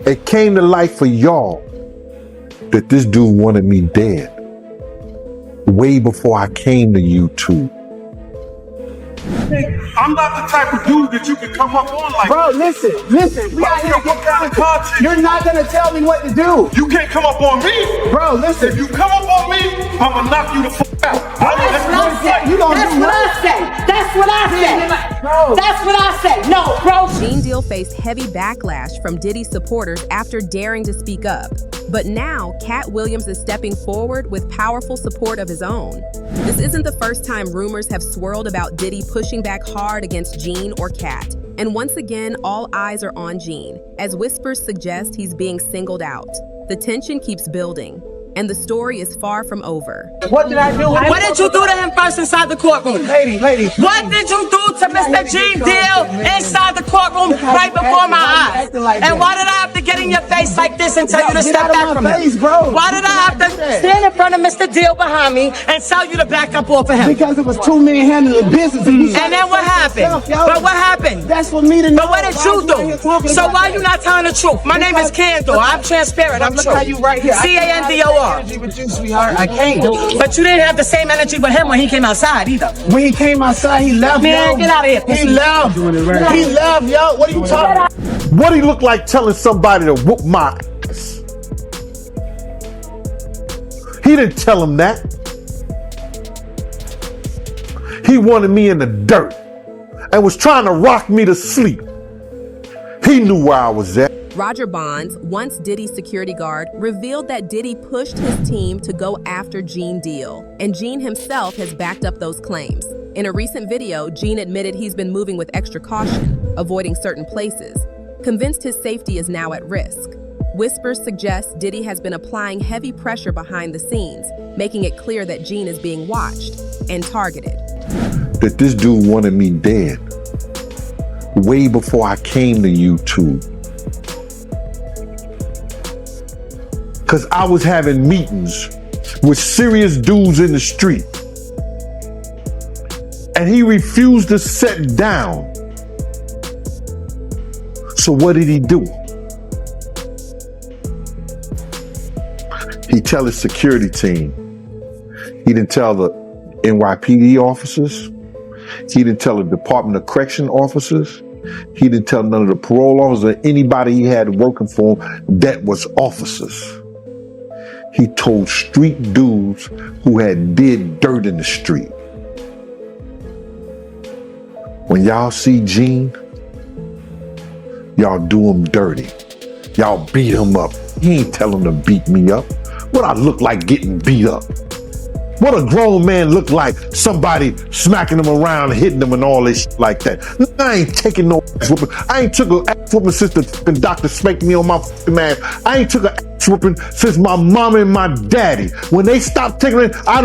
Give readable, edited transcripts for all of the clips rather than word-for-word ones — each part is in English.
It came to light for y'all that this dude wanted me dead way before I came to YouTube. I'm not the type of dude that you can come up on like. Bro, listen. We out here what kind of content? You're not gonna tell me what to do. You can't come up on me. Bro, listen. If you come up on me, I'm gonna knock you the fuck out. That's what I say. That's what I say. Bro. That's what I say. No, bro. Gene Deal faced heavy backlash from Diddy's supporters after daring to speak up. But now, Katt Williams is stepping forward with powerful support of his own. This isn't the first time rumors have swirled about Diddy pushing back hard against Gene or Katt. And once again, all eyes are on Gene, as whispers suggest he's being singled out. The tension keeps building, and the story is far from over. What did I do? What did you do to him first inside the courtroom? Lady. What did you do to Mr. Gene Deal inside the courtroom right before my eyes? And why did I have to get in your face like this and tell you to step back from him? Why did I have to stand in front of Mr. Deal behind me and tell you to back up off of him? Because it was too many handling business. And then what happened? But what happened? That's for me to know. But what did you do? So why you not telling the truth? My name is Candor. I'm transparent. I'm Look true. how you right here. C-A-N-D-O-R. Energy with you, sweetheart. I can't. But you didn't have the same energy with him when he came outside either. When he came outside, he left. Man, yo. get out of here. He left. He left, yo. What are you talking about? What he look like telling somebody to whoop my ass? He didn't tell him that. He wanted me in the dirt and was trying to rock me to sleep. He knew where I was at. Roger Bonds, once Diddy's security guard, revealed that Diddy pushed his team to go after Gene Deal, and Gene himself has backed up those claims. In a recent video, Gene admitted he's been moving with extra caution, avoiding certain places, convinced his safety is now at risk. Whispers suggest Diddy has been applying heavy pressure behind the scenes, making it clear that Gene is being watched and targeted. That this dude wanted me dead way before I came to YouTube. Because I was having meetings with serious dudes in the street. And he refused to sit down. So what did he do? He tell his security team. He didn't tell the NYPD officers. He didn't tell the Department of Correction officers. He didn't tell none of the parole officers or anybody he had working for him that was officers. He told street dudes who had did dirt in the street. When y'all see Gene, y'all do him dirty. Y'all beat him up. He ain't tell him to beat me up. What I look like getting beat up? What a grown man look like? Somebody smacking him around, hitting him and all this shit like that. I ain't taking no ass whooping. I ain't took an ass whooping since the fucking doctor spanked me on my fucking ass. I ain't took an ass whooping since my mom and my daddy. When they stopped taking it, I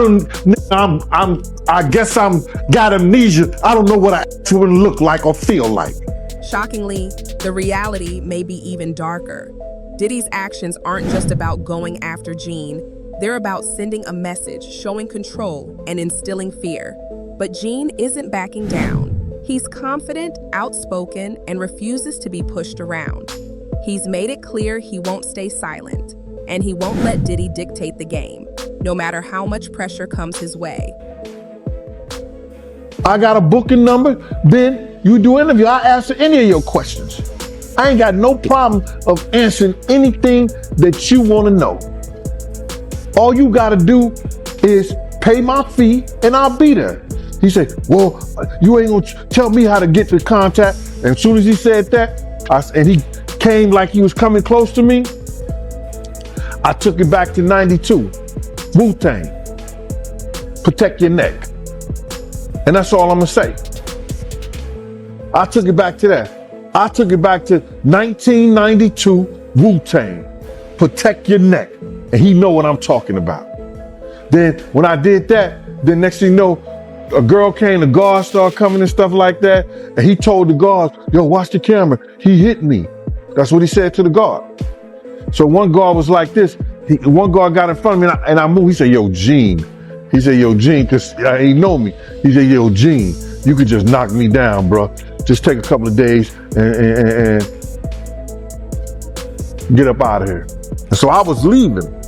guess I'm got amnesia. I don't know what an ass whooping look like or feel like. Shockingly, the reality may be even darker. Diddy's actions aren't just about going after Gene. They're about sending a message, showing control, and instilling fear. But Gene isn't backing down. He's confident, outspoken, and refuses to be pushed around. He's made it clear he won't stay silent, and he won't let Diddy dictate the game, no matter how much pressure comes his way. I got a booking number, then you do an interview. I answer any of your questions. I ain't got no problem of answering anything that you want to know. All you got to do is pay my fee and I'll be there. He said, well, you ain't gonna tell me how to get the contact. And as soon as he said that, and he came like he was coming close to me, I took it back to 92. Wu-Tang, protect your neck. And that's all I'm gonna say. I took it back to that. I took it back to 1992 Wu-Tang, protect your neck. And he know what I'm talking about. Then when I did that, then next thing you know, a girl came, the guards started coming and stuff like that. And he told the guards, yo, watch the camera. He hit me. That's what he said to the guard. So one guard was like this. One guard got in front of me and I moved. He said, yo, Gene. He said, yo, Gene, because he know me. He said, yo, Gene, you could just knock me down, bro. Just take a couple of days and get up out of here. And so I was leaving.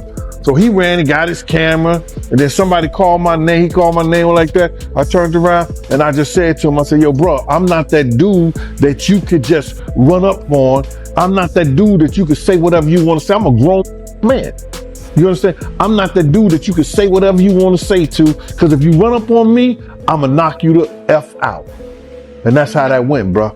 So he ran and got his camera, and then somebody called my name. He called my name like that. I turned around and I just said to him, I said, yo, bro, I'm not that dude that you could just run up on. I'm not that dude that you could say whatever you want to say. I'm a grown man. You understand? I'm not that dude that you could say whatever you want to say to, because if you run up on me, I'm going to knock you the F out. And that's how that went, bro.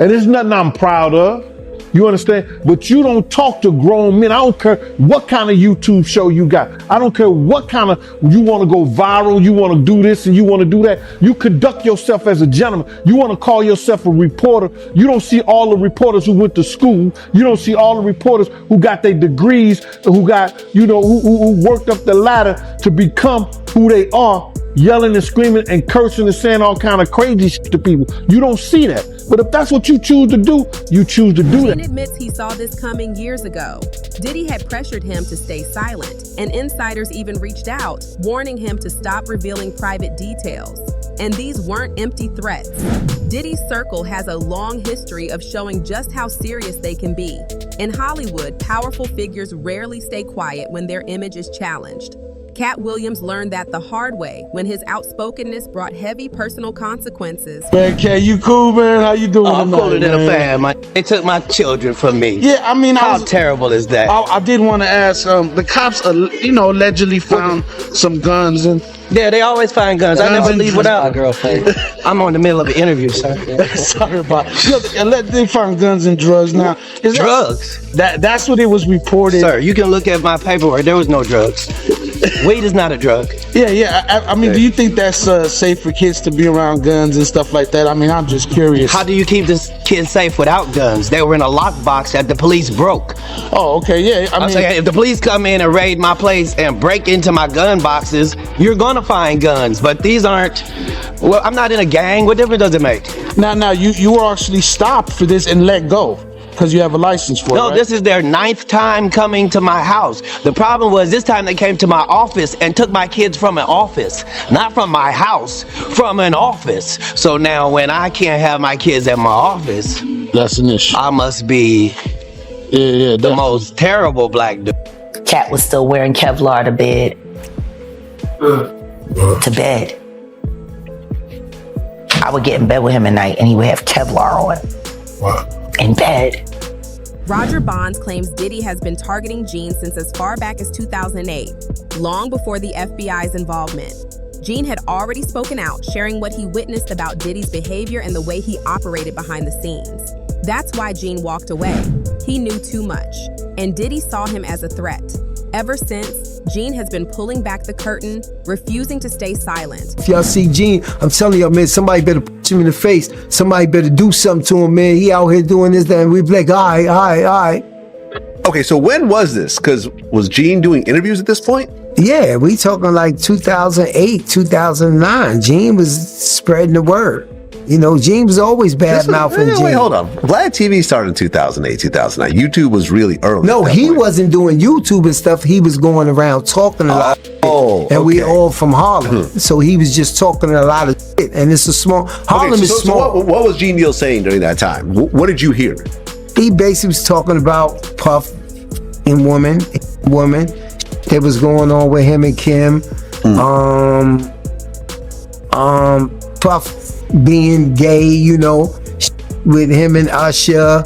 And it's nothing I'm proud of. You understand? But you don't talk to grown men. I don't care what kind of YouTube show you got. I don't care what kind of, you want to go viral, you want to do this and you want to do that. You conduct yourself as a gentleman. You want to call yourself a reporter. You don't see all the reporters who went to school. You don't see all the reporters who got their degrees, who got, you know, who worked up the ladder to become who they are, yelling and screaming and cursing and saying all kind of crazy shit to people. You don't see that. But if that's what you choose to do, you choose to do Gene that. admits he saw this coming years ago. Diddy had pressured him to stay silent, and insiders even reached out, warning him to stop revealing private details. And these weren't empty threats. Diddy's circle has a long history of showing just how serious they can be. In Hollywood, powerful figures rarely stay quiet when their image is challenged. Katt Williams learned that the hard way when his outspokenness brought heavy personal consequences. Man, Kat, you cool, man? How you doing? I'm cooler than a fan, man. They took my children from me. Yeah, I mean, How terrible is that? I did want to ask. The cops, allegedly found some guns and. Yeah, they always find guns. I never leave without. My girlfriend. I'm on the middle of an interview, sir. Sorry about. They found guns and drugs. Now, is Drugs? That's what it was reported. Sir, you can look at my paperwork. There was no drugs. Weed is not a drug. Yeah. I mean, do you think that's safe for kids to be around guns and stuff like that? I mean, I'm just curious. How do you keep this kid safe without guns? They were in a lockbox that the police broke. Oh, okay, yeah. I'm saying, if the police come in and raid my place and break into my gun boxes, you're gonna find guns. But these aren't. Well, I'm not in a gang. What difference does it make? Now, you were actually stopped for this and let go because you have a license for it. No, right? this is their 9th time coming to my house. The problem was this time they came to my office and took my kids from an office, not from my house, from an office. So now when I can't have my kids at my office, That's an issue. I must be the most terrible black dude. Katt was still wearing Kevlar to bed. To bed. I would get in bed with him at night and he would have Kevlar on. Wow. In bed. Roger Bonds claims Diddy has been targeting Gene since as far back as 2008, long before the FBI's involvement. Gene had already spoken out, sharing what he witnessed about Diddy's behavior and the way he operated behind the scenes. That's why Gene walked away. He knew too much, and Diddy saw him as a threat. Ever since, Gene has been pulling back the curtain, refusing to stay silent. If y'all see Gene, I'm telling y'all, man, somebody better punch him in the face. Somebody better do something to him, man. He out here doing this, that, and we be like, all right. Okay, so when was this? Because was Gene doing interviews at this point? Yeah, we talking like 2008, 2009. Gene was spreading the word. You know, Gene was always bad-mouthing Gene. Wait, hold on. Vlad TV started in 2008, 2009. YouTube was really early. No, he wasn't doing YouTube and stuff. He was going around talking a lot. And we all from Harlem. So he was just talking a lot of shit. And it's a small, Harlem is small. So what was Gene Deal saying during that time? What did you hear? He basically was talking about Puff and woman that was going on with him and Kim. Puff being gay, you know, with him and Usher,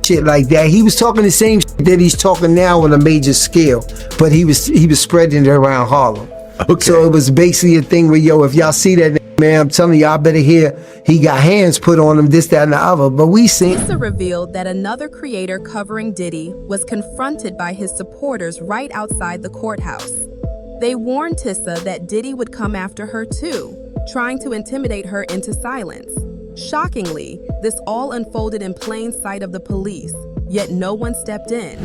shit like that. He was talking the same shit that he's talking now on a major scale, but he was spreading it around Harlem. Okay. So it was basically a thing where, yo, if y'all see that, man, I'm telling y'all better hear he got hands put on him, this, that, and the other. But we seen. Issa revealed that another creator covering Diddy was confronted by his supporters right outside the courthouse. They warned Tissa that Diddy would come after her too, trying to intimidate her into silence. Shockingly, this all unfolded in plain sight of the police, yet no one stepped in.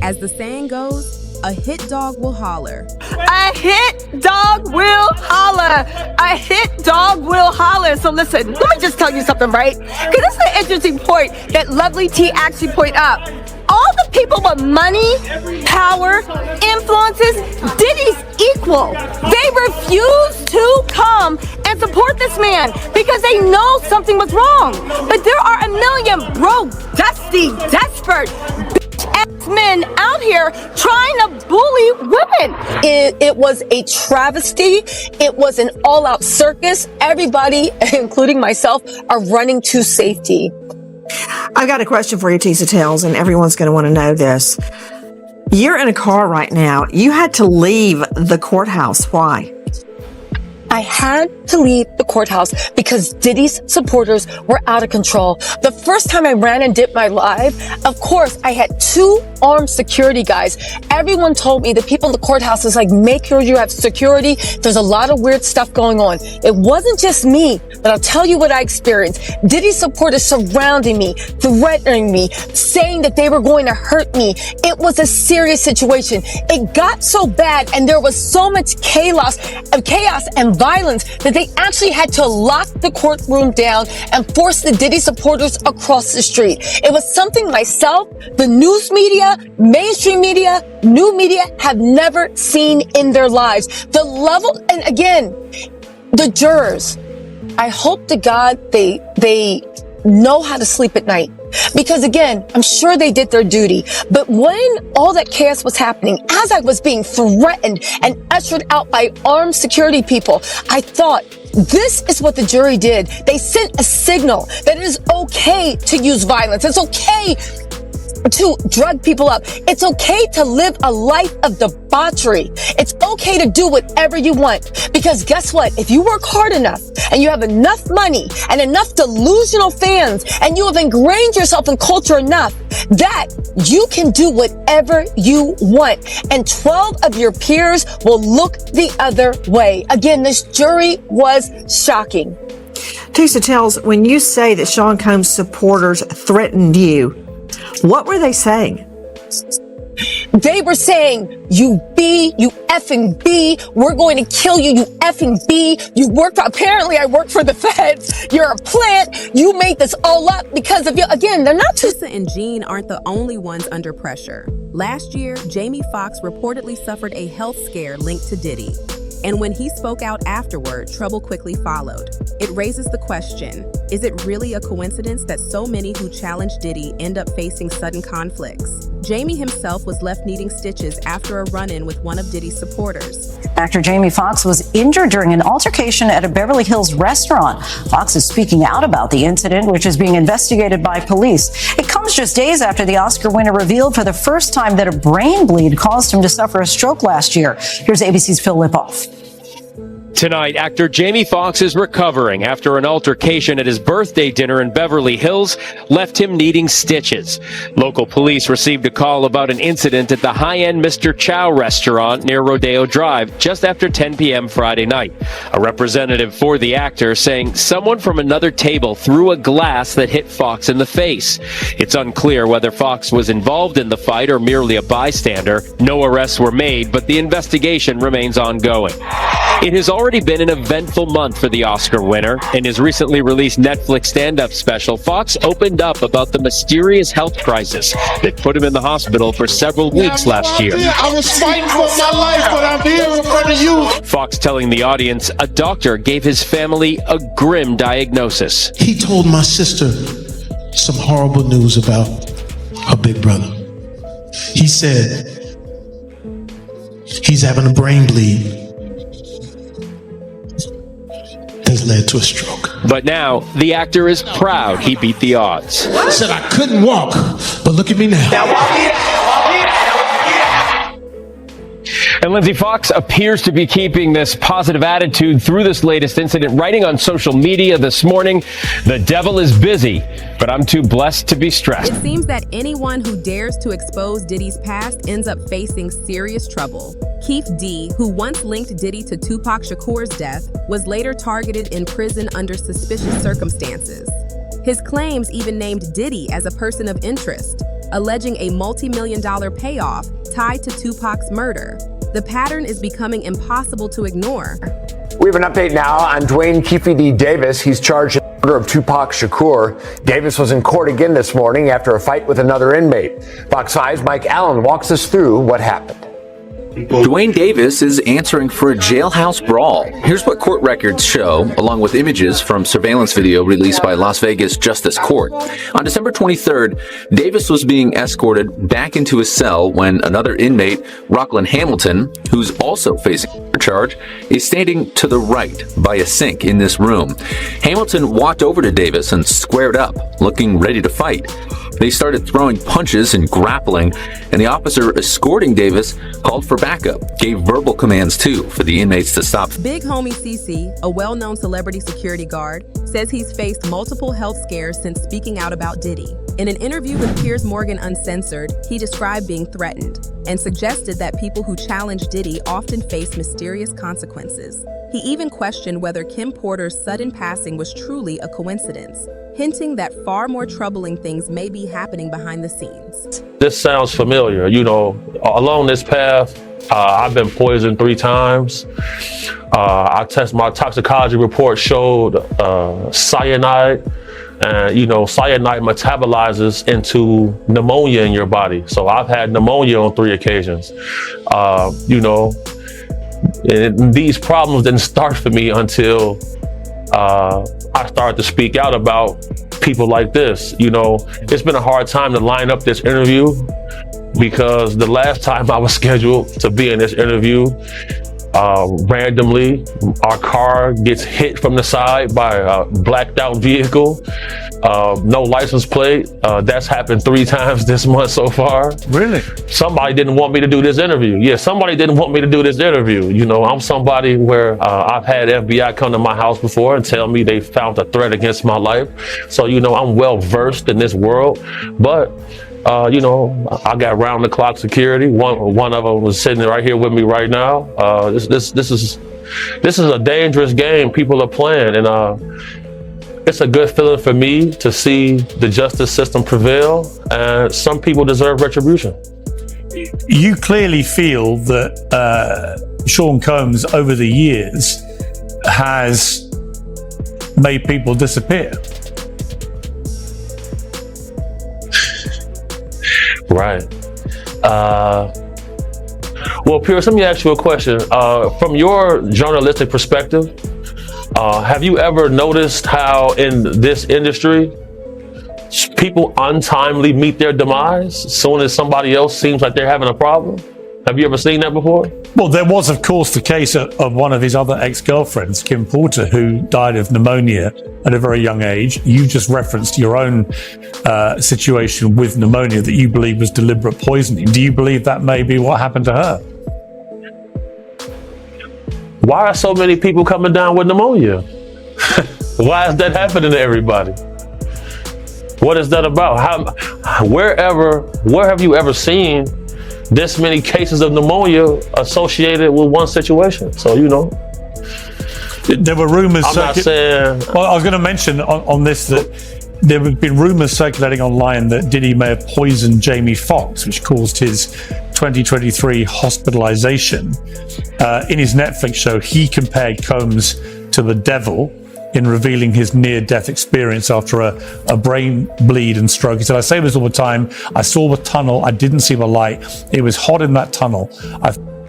As the saying goes, a hit dog will holler. A hit dog will holler. A hit dog will holler. So listen, let me just tell you something, right? Because this is an interesting point that Lovely T actually point out. All the people with money, power, influences, Diddy's equal. They refuse to come and support this man because they know something was wrong. But there are a million broke, dusty, desperate, bitch-ass men here trying to bully women. It was a travesty. It was an all-out circus. Everybody, including myself, are running to safety. I've got a question for you, Tisa Tells, and everyone's going to want to know this. You're in a car right now. You had to leave the courthouse. Why? I had to leave the courthouse because Diddy's supporters were out of control. The first time I ran and did my live, of course, I had 2 armed security guys. Everyone told me, the people in the courthouse is like, make sure you have security. There's a lot of weird stuff going on. It wasn't just me, but I'll tell you what I experienced. Diddy's supporters surrounding me, threatening me, saying that they were going to hurt me. It was a serious situation. It got so bad and there was so much chaos and violence that they actually had to lock the courtroom down and force the Diddy supporters across the street. It was something myself, the news media, mainstream media, new media have never seen in their lives. The level, and again, the jurors, I hope to God they know how to sleep at night. Because again, I'm sure they did their duty. But when all that chaos was happening, as I was being threatened and ushered out by armed security people, I thought, this is what the jury did. They sent a signal that it is okay to use violence. It's okay to drug people up. It's okay to live a life of debauchery. It's okay to do whatever you want. Because guess what? If you work hard enough and you have enough money and enough delusional fans and you have ingrained yourself in culture enough that you can do whatever you want. And 12 of your peers will look the other way. Again, this jury was shocking. Tisa Tells, when you say that Sean Combs supporters threatened you, what were they saying? They were saying, you effing B, we're going to kill you, you effing B. Apparently I work for the feds. You're a plant. You made this all up because of you. Again, they're not Tisa and Gene aren't the only ones under pressure. Last year, Jamie Foxx reportedly suffered a health scare linked to Diddy. And when he spoke out afterward, trouble quickly followed. It raises the question, is it really a coincidence that so many who challenge Diddy end up facing sudden conflicts? Jamie himself was left needing stitches after a run-in with one of Diddy's supporters. Actor Jamie Foxx was injured during an altercation at a Beverly Hills restaurant. Foxx is speaking out about the incident, which is being investigated by police. It comes just days after the Oscar winner revealed for the first time that a brain bleed caused him to suffer a stroke last year. Here's ABC's Phil Lipoff. Tonight, actor Jamie Foxx is recovering after an altercation at his birthday dinner in Beverly Hills left him needing stitches. Local police received a call about an incident at the high-end Mr. Chow restaurant near Rodeo Drive just after 10 p.m. Friday night. A representative for the actor saying someone from another table threw a glass that hit Foxx in the face. It's unclear whether Foxx was involved in the fight or merely a bystander. No arrests were made, but the investigation remains ongoing. It has already been an eventful month for the Oscar winner. In his recently released Netflix stand-up special, Foxx opened up about the mysterious health crisis that put him in the hospital for several weeks last year. I was fighting for my life, but I'm here in front of you. Foxx telling the audience a doctor gave his family a grim diagnosis. He told my sister some horrible news about her big brother. He said he's having a brain bleed has led to a stroke. But now, the actor is proud he beat the odds. I said I couldn't walk, but look at me now. And Lindsay, Foxx appears to be keeping this positive attitude through this latest incident, writing on social media this morning, "The devil is busy, but I'm too blessed to be stressed." It seems that anyone who dares to expose Diddy's past ends up facing serious trouble. Keith D., who once linked Diddy to Tupac Shakur's death, was later targeted in prison under suspicious circumstances. His claims even named Diddy as a person of interest, alleging a multi-million-dollar payoff tied to Tupac's murder. The pattern is becoming impossible to ignore. We have an update now on Dwayne Keefe D. Davis. He's charged in the murder of Tupac Shakur. Davis was in court again this morning after a fight with another inmate. Fox 5's Mike Allen walks us through what happened. Dwayne Davis is answering for a jailhouse brawl. Here's what court records show, along with images from surveillance video released by Las Vegas Justice Court. On December 23rd, Davis was being escorted back into his cell when another inmate, Rockland Hamilton, who's also facing a charge, is standing to the right by a sink in this room. Hamilton walked over to Davis and squared up, looking ready to fight. They started throwing punches and grappling, and the officer escorting Davis called for backup, gave verbal commands too for the inmates to stop. Big homie CC, a well-known celebrity security guard, says he's faced multiple health scares since speaking out about Diddy. In an interview with Piers Morgan Uncensored, he described being threatened and suggested that people who challenge Diddy often face mysterious consequences. He even questioned whether Kim Porter's sudden passing was truly a coincidence, hinting that far more troubling things may be happening behind the scenes. This sounds familiar. You know, along this path, I've been poisoned 3 times. My toxicology report showed cyanide. And, you know, cyanide metabolizes into pneumonia in your body. So I've had pneumonia on 3 occasions. You know, and these problems didn't start for me until I started to speak out about people like this. You know, it's been a hard time to line up this interview because the last time I was scheduled to be in this interview, randomly, our car gets hit from the side by a blacked out vehicle, no license plate. That's happened 3 times this month so far. Really? Somebody didn't want me to do this interview. Yeah, somebody didn't want me to do this interview. You know, I'm somebody where I've had FBI come to my house before and tell me they found a threat against my life. So, you know, I'm well versed in this world, but you know, I got round the clock security. One of them was sitting right here with me right now. This is a dangerous game people are playing, and it's a good feeling for me to see the justice system prevail. And some people deserve retribution. You clearly feel that Sean Combs over the years has made people disappear. Right. Well, Piers, let me ask you a question. From your journalistic perspective, have you ever noticed how in this industry, people untimely meet their demise as soon as somebody else seems like they're having a problem? Have you ever seen that before? Well, there was, of course, the case of one of his other ex-girlfriends, Kim Porter, who died of pneumonia at a very young age. You just referenced your own situation with pneumonia that you believe was deliberate poisoning. Do you believe that may be what happened to her? Why are so many people coming down with pneumonia? Why is that happening to everybody? What is that about? Where have you ever seen this many cases of pneumonia associated with one situation? So, you know. There were rumors. I'm not saying. Well, I was going to mention on this that there have been rumors circulating online that Diddy may have poisoned Jamie Foxx, which caused his 2023 hospitalization. In his Netflix show, he compared Combs to the devil in revealing his near-death experience after a brain bleed and stroke. He said, I say this all the time. I saw the tunnel. I didn't see the light. It was hot in that tunnel.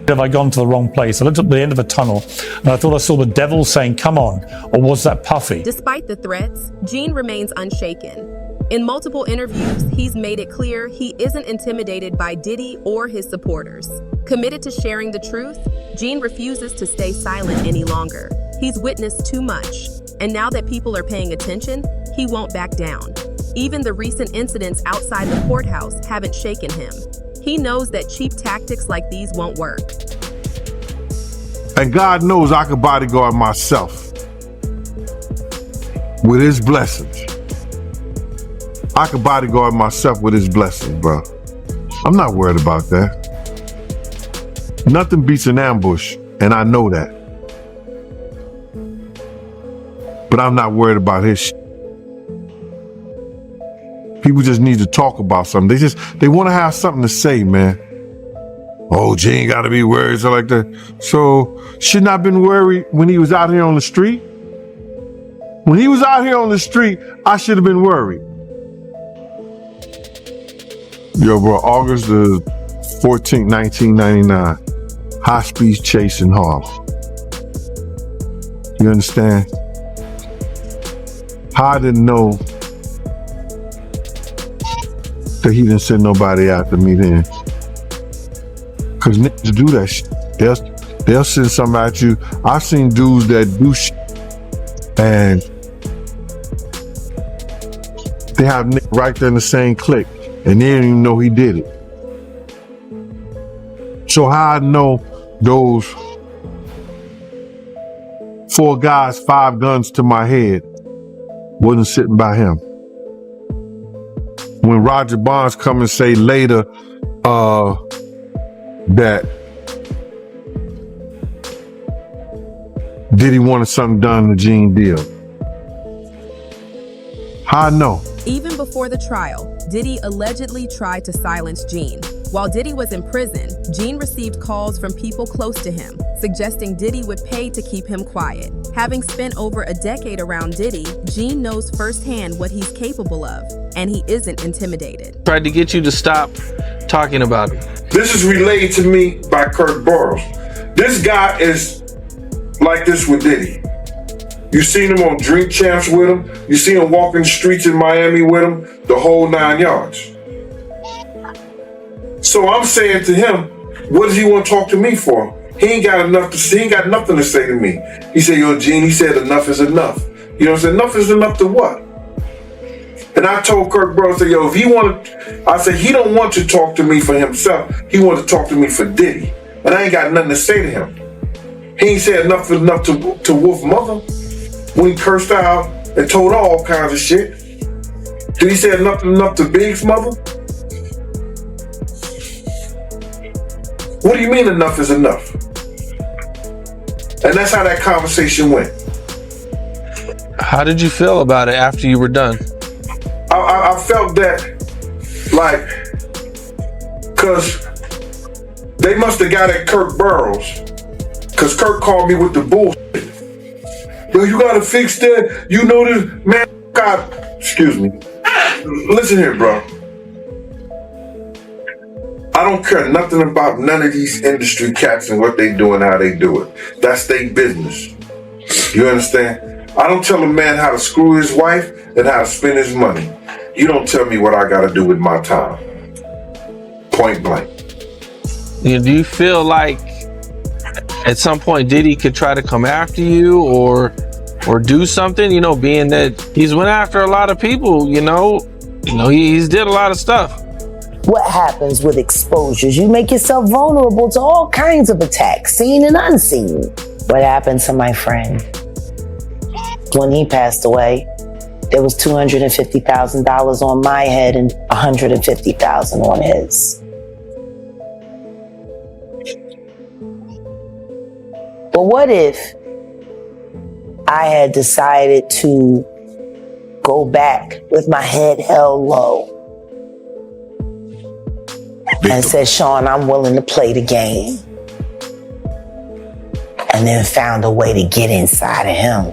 Have I gone to the wrong place? I looked at the end of a tunnel and I thought I saw the devil saying, come on, or was that Puffy? Despite the threats, Gene remains unshaken. In multiple interviews, he's made it clear he isn't intimidated by Diddy or his supporters. Committed to sharing the truth, Gene refuses to stay silent any longer. He's witnessed too much, and now that people are paying attention, he won't back down. Even the recent incidents outside the courthouse haven't shaken him. He knows that cheap tactics like these won't work. And God knows I can bodyguard myself with his blessings. I can bodyguard myself with his blessings, bro. I'm not worried about that. Nothing beats an ambush, and I know that. But I'm not worried about his shit. People just need to talk about something. They want to have something to say, man. Oh, Gene got to be worried, so like that. So, shouldn't I have been worried when he was out here on the street? When he was out here on the street, I should have been worried. Yo, bro, August the 14th, 1999. high-speed chase in Harlem. You understand? How I didn't know that he didn't send nobody after me then. Cause niggas do that shit. They'll send somebody at you. I've seen dudes that do shit and they have niggas right there in the same clique and they didn't even know he did it. So how I know those 4 guys, 5 guns to my head wasn't sitting by him. When Roger Bonds come and say later that Diddy wanted something done in the Gene deal. How I know? Even before the trial, Diddy allegedly tried to silence Gene. While Diddy was in prison, Gene received calls from people close to him, suggesting Diddy would pay to keep him quiet. Having spent over a decade around Diddy, Gene knows firsthand what he's capable of, and he isn't intimidated. Tried to get you to stop talking about it. This is relayed to me by Kirk Burrows. This guy is like this with Diddy. You seen him on Drink Champs with him. You seen him walking the streets in Miami with him, the whole 9 yards. So I'm saying to him, what does he want to talk to me for? He ain't got enough to say. He ain't got nothing to say to me. He said, yo, Gene, he said enough is enough. You know what I'm saying? Enough is enough to what? And I told Kirk Burrows, I said, yo, if he I said, he don't want to talk to me for himself. He wants to talk to me for Diddy. And I ain't got nothing to say to him. He ain't said enough is enough to Wolf Mother when he cursed her out and told her all kinds of shit. Did he say enough to Big's mother? What do you mean enough is enough? And that's how that conversation went. How did you feel about it after you were done? I felt that, like, cause they must have got at Kirk Burrows, cause Kirk called me with the bullshit. Yo, you gotta fix that. You know this, man. God, excuse me. Listen here, bro. I don't care nothing about none of these industry cats and what they do and how they do it. That's their business. You understand? I don't tell a man how to screw his wife and how to spend his money. You don't tell me what I gotta do with my time. Point blank. Do you feel like at some point Diddy could try to come after you or do something, you know, being that he's went after a lot of people, he's did a lot of stuff. What happens with exposures? You make yourself vulnerable to all kinds of attacks, seen and unseen. What happened to my friend? When he passed away, there was $250,000 on my head and $150,000 on his. But what if I had decided to go back with my head held low and said, Sean, I'm willing to play the game, and then found a way to get inside of him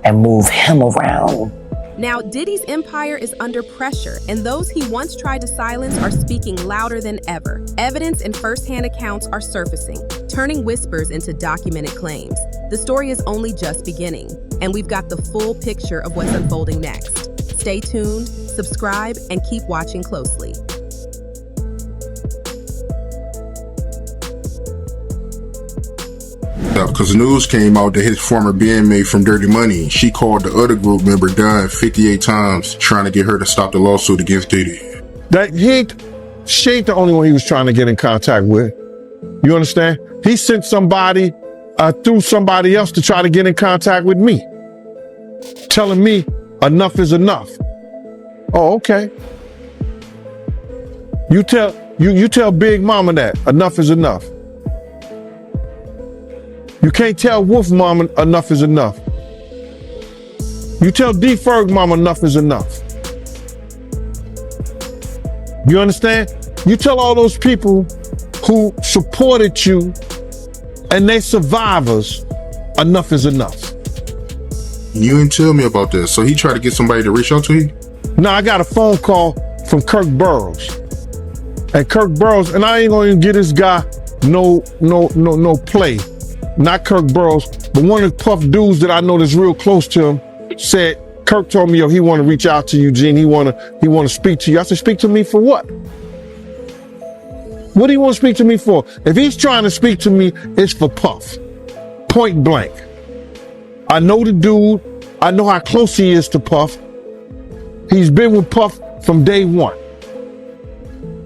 and move him around? Now, Diddy's empire is under pressure, and those he once tried to silence are speaking louder than ever. Evidence and first-hand accounts are surfacing, turning whispers into documented claims. The story is only just beginning, and we've got the full picture of what's unfolding next. Stay tuned, subscribe, and keep watching closely. Because the news came out that his former bandmate from Dirty Money, she called the other group member Dunn 58 times trying to get her to stop the lawsuit against Diddy. She ain't the only one he was trying to get in contact with. You understand? He sent somebody through somebody else to try to get in contact with me, telling me enough is enough. Oh, okay. You tell Big Mama that enough is enough. You can't tell Wolf Mama enough is enough. You tell D. Ferg Mama enough is enough. You understand? You tell all those people who supported you and they survivors enough is enough. You didn't tell me about this. So he tried to get somebody to reach out to you? No, I got a phone call from Kirk Burrows. And Kirk Burrows, and I ain't gonna even give this guy no play. Not Kirk Burrows, but one of the Puff dudes that I know that's real close to him said, Kirk told me, yo, he want to reach out to you, Gene. He want to speak to you. I said, speak to me for what? What do you want to speak to me for? If he's trying to speak to me, it's for Puff. Point blank. I know the dude. I know how close he is to Puff. He's been with Puff from day one.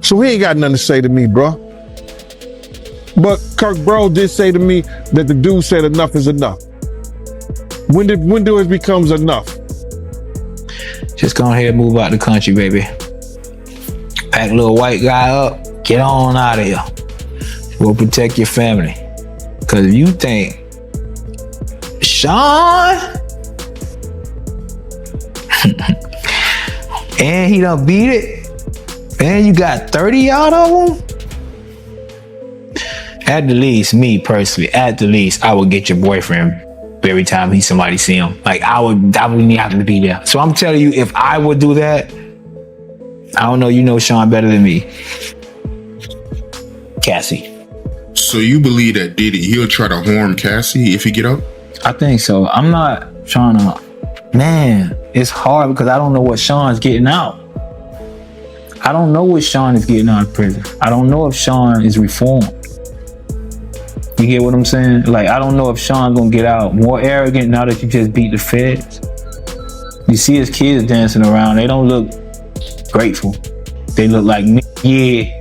So he ain't got nothing to say to me, bro. But Kirk Burrows did say to me that the dude said enough is enough. When do it becomes enough? Just go ahead and move out the country, baby. Pack little white guy up. Get on out of here. Go protect your family. Because if you think Sean and he done beat it, and you got 30 out of him, at the least, me personally, at the least, I would get your boyfriend every time somebody see him. Like I wouldn't have to be there. So I'm telling you, if I would do that, I don't know, you know Sean better than me. Cassie. So you believe that Diddy, he'll try to harm Cassie if he get out? I think so. I'm not trying to, man, it's hard because I don't know what Sean's getting out. I don't know what Sean is getting out of prison. I don't know if Sean is reformed. You get what I'm saying? Like, I don't know if Sean's gonna get out more arrogant now that you just beat the feds. You see his kids dancing around, they don't look grateful. They look like, yeah,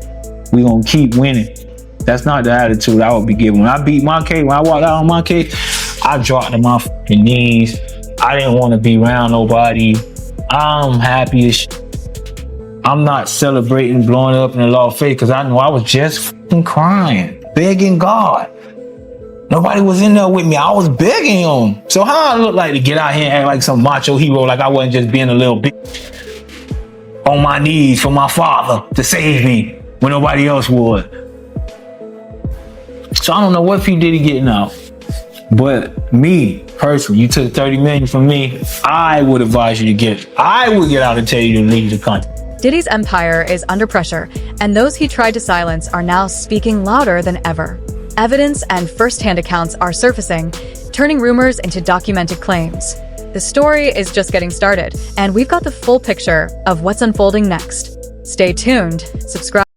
we gonna keep winning. That's not the attitude I would be giving. When I beat my case, when I walked out on my case, I dropped to my fucking knees. I didn't want to be around nobody. I'm happy as shit. I'm not celebrating blowing up in the law face because I know I was just fucking crying, begging God. Nobody was in there with me. I was begging him. So how I look like to get out here and act like some macho hero, like I wasn't just being a little bitch on my knees for my father to save me when nobody else would. So I don't know what P. Diddy getting out. But me, personally, you took 30 million from me, I would advise you to I would get out and tell you to leave the country. Diddy's empire is under pressure, and those he tried to silence are now speaking louder than ever. Evidence and first-hand accounts are surfacing, turning rumors into documented claims. The story is just getting started, and we've got the full picture of what's unfolding next. Stay tuned, subscribe.